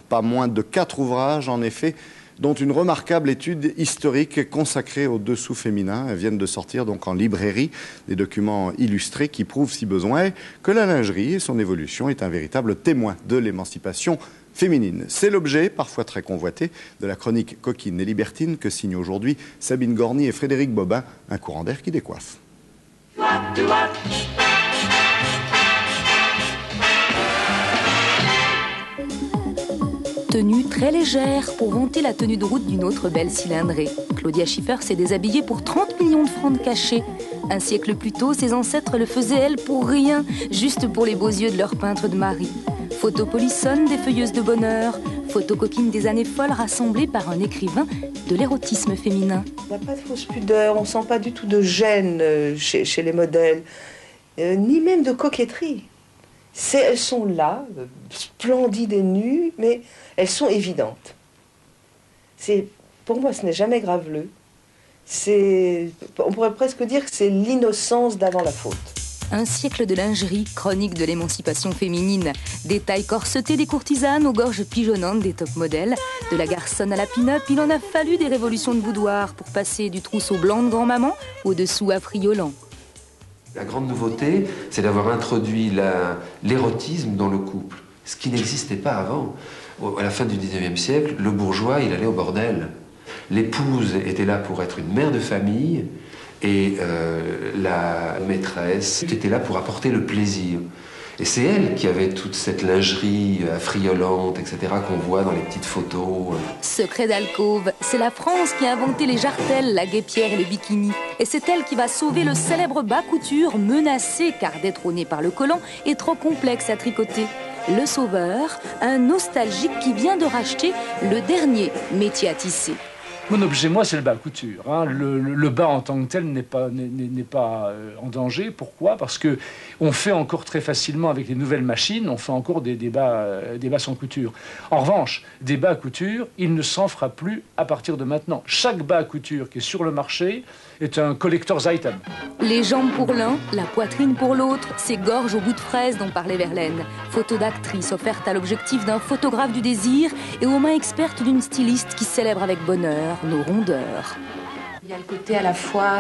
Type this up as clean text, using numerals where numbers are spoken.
Pas moins de 4 ouvrages, en effet, dont une remarquable étude historique consacrée aux dessous féminins. Elles viennent de sortir donc en librairie, des documents illustrés qui prouvent, si besoin est, que la lingerie et son évolution est un véritable témoin de l'émancipation féminine. C'est l'objet, parfois très convoité, de la chronique coquine et libertine que signent aujourd'hui Sabine Gorny et Frédéric Bobin, un courant d'air qui décoiffe. Tenue très légère pour vanter la tenue de route d'une autre belle cylindrée. Claudia Schiffer s'est déshabillée pour 30 millions de francs de cachet. Un siècle plus tôt, ses ancêtres le faisaient, elles, pour rien, juste pour les beaux yeux de leur peintre de mari. Photo polissonne des feuilleuses de bonheur, photo coquine des années folles rassemblées par un écrivain de l'érotisme féminin. Il n'y a pas de fausse pudeur, on ne sent pas du tout de gêne chez les modèles, ni même de coquetterie. Elles sont là, splendides et nues, mais elles sont évidentes. Pour moi, ce n'est jamais graveleux. On pourrait presque dire que c'est l'innocence d'avant la faute. Un siècle de lingerie, chronique de l'émancipation féminine. Des tailles corsetées des courtisanes aux gorges pigeonnantes des top modèles. De la garçonne à la pin-up, il en a fallu des révolutions de boudoir pour passer du trousseau blanc de grand-maman au dessous affriolant. La grande nouveauté, c'est d'avoir introduit l'érotisme dans le couple, ce qui n'existait pas avant. À la fin du 19e siècle, le bourgeois, il allait au bordel. L'épouse était là pour être une mère de famille et la maîtresse était là pour apporter le plaisir. Et c'est elle qui avait toute cette lingerie affriolante, etc., qu'on voit dans les petites photos. Secret d'alcôve, c'est la France qui a inventé les jartelles, la guêpière et le bikini. Et c'est elle qui va sauver le célèbre bas couture, menacé car détrôné par le collant et trop complexe à tricoter. Le sauveur, un nostalgique qui vient de racheter le dernier métier à tisser. Mon objet, moi, c'est le bas à couture. Hein. Le bas en tant que tel n'est pas en danger. Pourquoi? Parce que on fait encore très facilement avec les nouvelles machines, on fait encore des bas sans couture. En revanche, des bas à couture, il ne s'en fera plus à partir de maintenant. Chaque bas à couture qui est sur le marché est un collector's item. Les jambes pour l'un, la poitrine pour l'autre, ces gorges au bout de fraise dont parlait Verlaine. Photo d'actrice offerte à l'objectif d'un photographe du désir et aux mains expertes d'une styliste qui célèbre avec bonheur nos rondeurs. Il y a le côté à la fois